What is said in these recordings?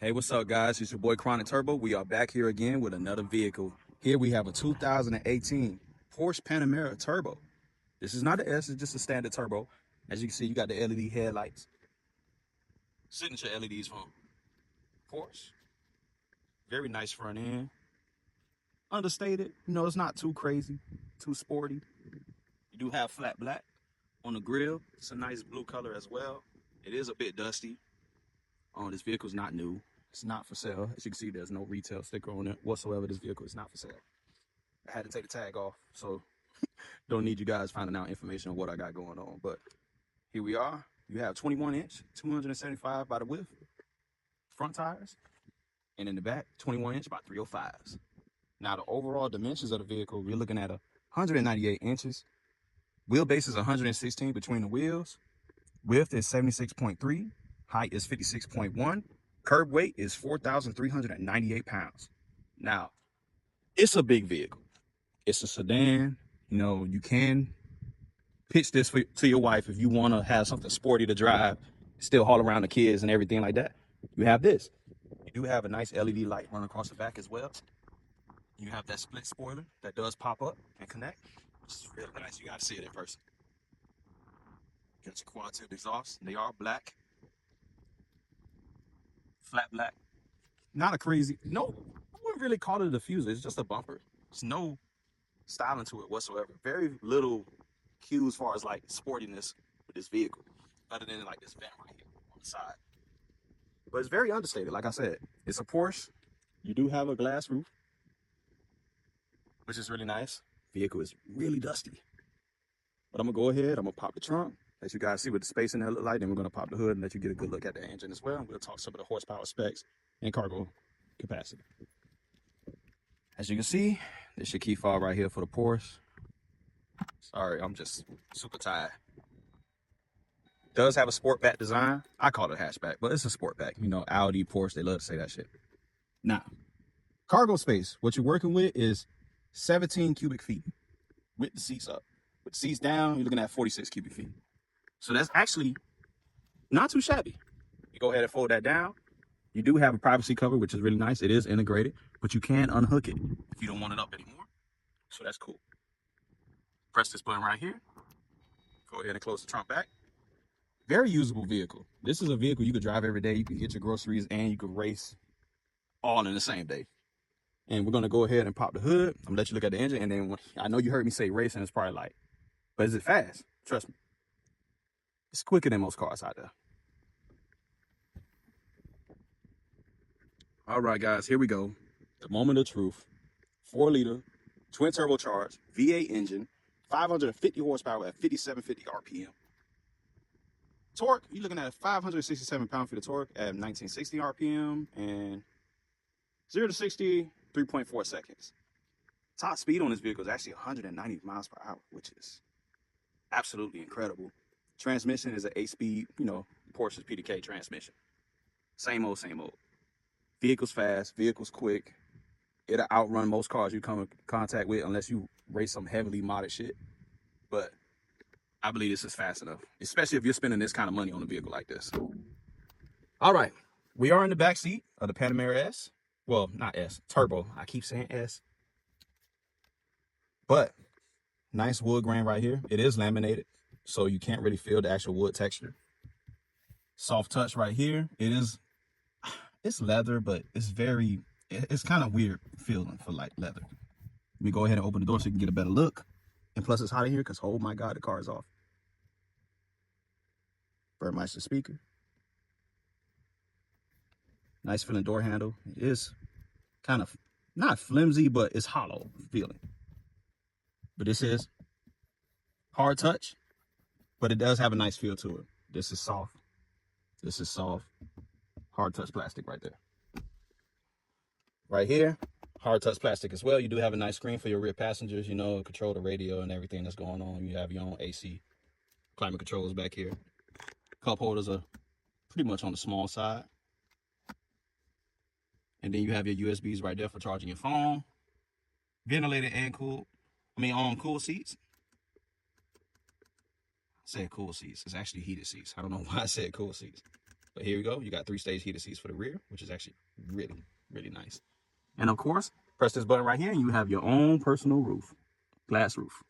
Hey, what's up, guys? It's your boy ChronicTurbo. We are back here again with another vehicle. Here we have a 2018 Porsche Panamera Turbo. This is not an S, it's just a standard turbo. As you can see, you got the LED headlights. Signature LEDs from Porsche. Very nice front end. Understated, it's not too crazy, too sporty. You do have flat black on the grill. It's a nice blue color as well. It is a bit dusty. This vehicle's not new. It's not for sale. As you can see, there's no retail sticker on it whatsoever. This vehicle is not for sale. I had to take the tag off, so don't need you guys finding out information on what I got going on. But here we are. You have 21-inch, 275 by the width front tires, and in the back, 21-inch by 305s. Now, the overall dimensions of the vehicle, we're looking at 198 inches. Wheelbase is 116 between the wheels. Width is 76.3. Height is 56.1. Curb weight is 4,398 pounds. Now, it's a big vehicle. It's a sedan. You can pitch this to your wife if you want to have something sporty to drive, still haul around the kids and everything like that. You have this. You do have a nice LED light running across the back as well. You have that split spoiler that does pop up and connect. It's really nice. You got to see it in person. Got your quad tip exhausts. They are black. Flat black. Not a crazy, no, I wouldn't really call it a diffuser. It's just a bumper. There's no styling to it whatsoever. Very little cues as far as like sportiness with this vehicle, other than like this vent right here on the side. But it's very understated. Like I said, it's a Porsche. You do have a glass roof, which is really nice. Vehicle is really dusty. But I'm gonna go ahead, I'm gonna pop the trunk, let you guys see what the space in there look like. Then we're gonna pop the hood and let you get a good look at the engine as well. And we'll talk some of the horsepower specs and cargo capacity. As you can see, there's your key fob right here for the Porsche. Sorry, I'm just super tired. Does have a sport back design. I call it a hatchback, but it's a sport back. Audi, Porsche, they love to say that shit. Now, cargo space, what you're working with is 17 cubic feet with the seats up. With the seats down, you're looking at 46 cubic feet. So that's actually not too shabby. You go ahead and fold that down. You do have a privacy cover, which is really nice. It is integrated, but you can unhook it if you don't want it up anymore. So that's cool. Press this button right here. Go ahead and close the trunk back. Very usable vehicle. This is a vehicle you could drive every day. You can get your groceries and you could race all in the same day. And we're going to go ahead and pop the hood. I'm going to let you look at the engine. And then I know you heard me say racing is probably light, but is it fast? Trust me. It's quicker than most cars out there. All right, guys, here we go. The moment of truth. 4-liter, twin turbocharged, V8 engine, 550 horsepower at 5750 RPM. Torque, you're looking at 567 pound-feet of torque at 1960 RPM and 0 to 60, 3.4 seconds. Top speed on this vehicle is actually 190 miles per hour, which is absolutely incredible. Transmission is an 8-speed, Porsche's PDK transmission. Same old, same old. Vehicle's fast, vehicle's quick. It'll outrun most cars you come in contact with unless you race some heavily modded shit. But I believe this is fast enough, especially if you're spending this kind of money on a vehicle like this. All right, we are in the back seat of the Panamera S. Well, not S, Turbo. I keep saying S. But nice wood grain right here. It is laminated, so you can't really feel the actual wood texture. Soft touch right here. It's leather, but it's kind of weird feeling for like leather. Let me go ahead and open the door so you can get a better look. And plus it's hot in here because, oh my God, the car is off. Burmeister speaker. Nice feeling door handle. It is kind of not flimsy, but it's hollow feeling. But this is hard touch, but it does have a nice feel to it. This is soft. This is soft. Hard touch plastic right there. Right here, hard touch plastic as well. You do have a nice screen for your rear passengers, control the radio and everything that's going on. You have your own AC climate controls back here. Cup holders are pretty much on the small side. And then you have your USBs right there for charging your phone. Ventilated and cool seats. I said cool seats. It's actually heated seats. I don't know why I said cool seats. But here we go. You got 3-stage heated seats for the rear, which is actually really, really nice. And of course, press this button right here and you have your own personal roof, glass roof.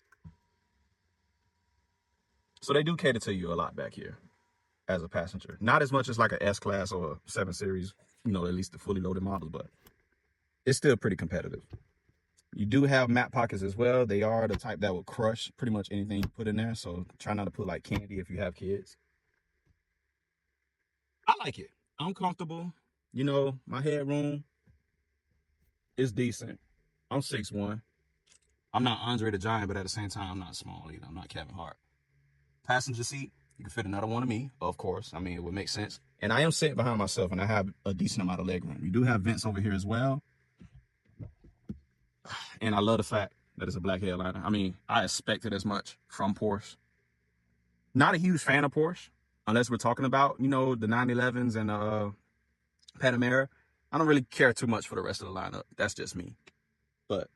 So they do cater to you a lot back here as a passenger. Not as much as like an S-Class or a 7 Series, you know, at least the fully loaded models, but it's still pretty competitive. You do have map pockets as well. They are the type that will crush pretty much anything you put in there. So try not to put like candy if you have kids. I like it. I'm comfortable. You know, my headroom is decent. I'm 6'1". I'm not Andre the Giant, but at the same time, I'm not small either. I'm not Kevin Hart. Passenger seat, you can fit another one of me, of course. I mean, it would make sense. And I am sitting behind myself, and I have a decent amount of leg room. You do have vents over here as well. And I love the fact that it's a black headliner. I mean, I expected as much from Porsche. Not a huge fan of Porsche, unless we're talking about, you know, the 911s and Panamera. I don't really care too much for the rest of the lineup. That's just me. But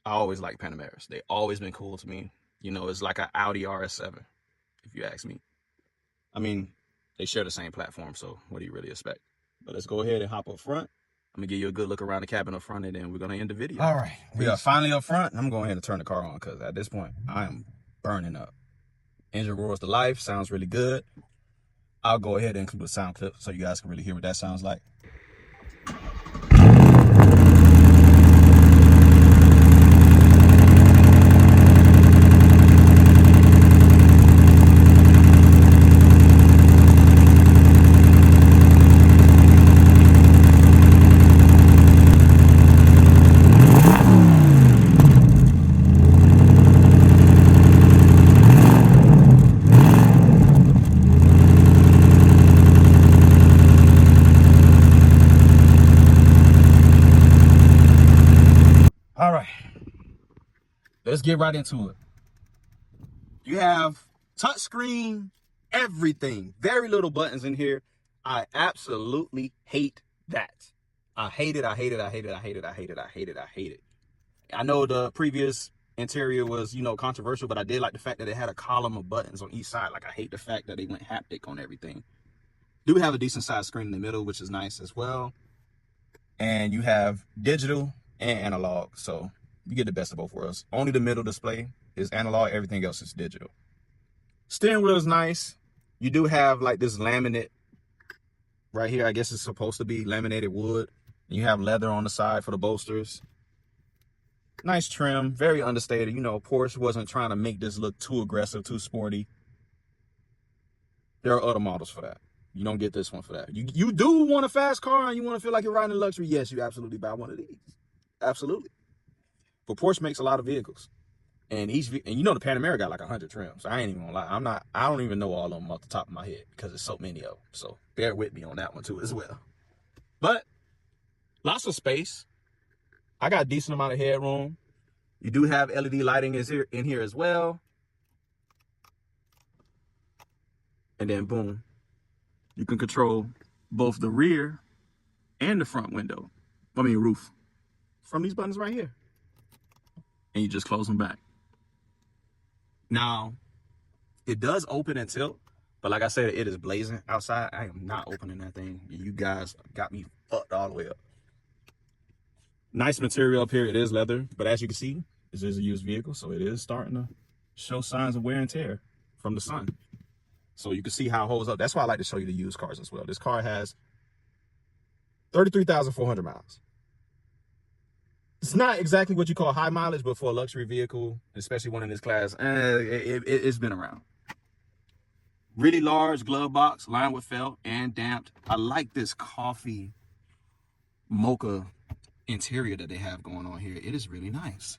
I always like Panameras. They've always been cool to me. You know, it's like an Audi RS7, if you ask me. I mean, they share the same platform, so what do you really expect? But let's go ahead and hop up front. I'm gonna give you a good look around the cabin up front, and then we're gonna end the video. All right, we are finally up front. I'm going ahead and turn the car on because at this point, I am burning up. Engine roars to life, sounds really good. I'll go ahead and include a sound clip so you guys can really hear what that sounds like. All right, let's get right into it. You have touchscreen, everything, very little buttons in here. I absolutely hate that. I hate it, I hate it, I hate it, I hate it, I hate it, I hate it, I hate it. I know the previous interior was, you know, controversial, but I did like the fact that it had a column of buttons on each side. Like, I hate the fact that they went haptic on everything. Do have a decent sized screen in the middle, which is nice as well. And you have digital and analog, so you get the best of both worlds. Only the middle display is analog, everything else is digital. Steering wheel is nice. You do have like this laminate right here. I guess it's supposed to be laminated wood. You have leather on the side for the bolsters. Nice trim, very understated. You know, Porsche wasn't trying to make this look too aggressive, too sporty. There are other models for that. You don't get this one for that. You do want a fast car and you want to feel like you're riding a luxury. Yes, you absolutely buy one of these. Absolutely. But Porsche makes a lot of vehicles. And you know the Panamera got like 100 trims. So I ain't even gonna lie. I don't even know all of them off the top of my head because there's so many of them. So bear with me on that one too as well. But lots of space. I got a decent amount of headroom. You do have LED lighting in here as well. And then boom, you can control both the rear and the front window. I mean roof. From these buttons right here. And you just close them back. Now, it does open and tilt, but like I said, it is blazing outside. I am not opening that thing. You guys got me fucked all the way up. Nice material up here. It is leather, but as you can see, this is a used vehicle, so it is starting to show signs of wear and tear from the sun. So you can see how it holds up. That's why I like to show you the used cars as well. This car has 33,400 miles. It's not exactly what you call high mileage, but for a luxury vehicle, especially one in this class, it's been around. Really large glove box, lined with felt and damped. I like this coffee mocha interior that they have going on here. It is really nice.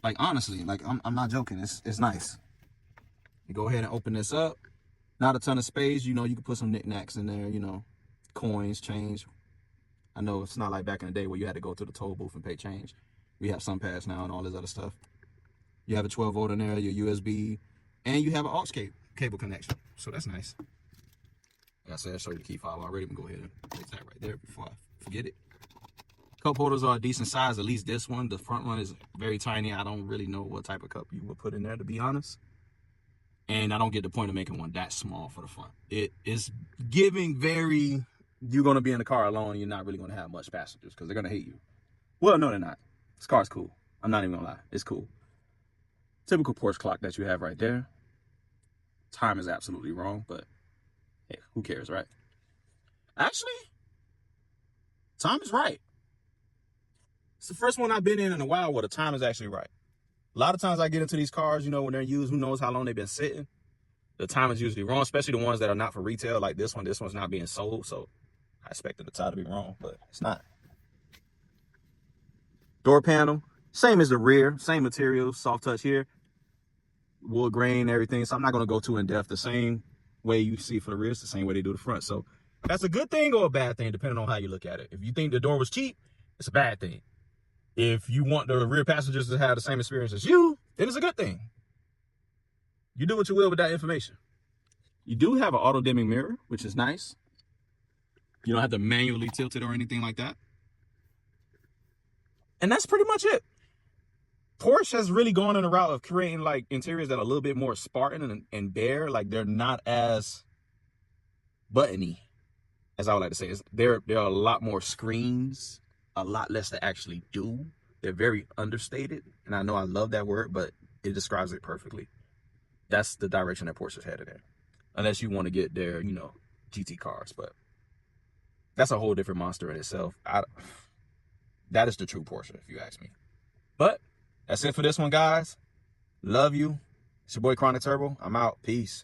Like, honestly, like I'm not joking. It's nice. You go ahead and open this up. Not a ton of space. You know, you can put some knickknacks in there, you know, coins, change. I know it's not like back in the day where you had to go to the toll booth and pay change. We have SunPass now and all this other stuff. You have a 12 volt in there, your USB, and you have an aux cable connection. So that's nice. Like I said, I'll show you the key fob already. I'm gonna go ahead and place that right there before I forget it. Cup holders are a decent size, at least this one. The front one is very tiny. I don't really know what type of cup you would put in there, to be honest. And I don't get the point of making one that small for the front. It is giving very, you're going to be in the car alone and you're not really going to have much passengers because they're going to hate you. Well, no, they're not. This car's cool. I'm not even going to lie. It's cool. Typical Porsche clock that you have right there. Time is absolutely wrong, but hey, who cares, right? Actually, time is right. It's the first one I've been in a while where the time is actually right. A lot of times I get into these cars, you know, when they're used, who knows how long they've been sitting. The time is usually wrong, especially the ones that are not for retail, like this one. This one's not being sold, so I expected the time to be wrong, but it's not. Door panel, same as the rear, same material, soft touch here. Wood grain, everything. So I'm not going to go too in depth. The same way you see for the rear, it's the same way they do the front. So that's a good thing or a bad thing, depending on how you look at it. If you think the door was cheap, it's a bad thing. If you want the rear passengers to have the same experience as you, then it's a good thing. You do what you will with that information. You do have an auto dimming mirror, which is nice. You don't have to manually tilt it or anything like that. And that's pretty much it. Porsche has really gone in the route of creating like interiors that are a little bit more Spartan and bare. Like they're not as buttony, as I would like to say. There are a lot more screens, a lot less to actually do. They're very understated. And I know I love that word, but it describes it perfectly. That's the direction that Porsche's headed in. Unless you want to get their, you know, GT cars. But that's a whole different monster in itself. That is the true Porsche, if you ask me. But that's it for this one, guys. Love you. It's your boy ChronicTurbo. I'm out. Peace.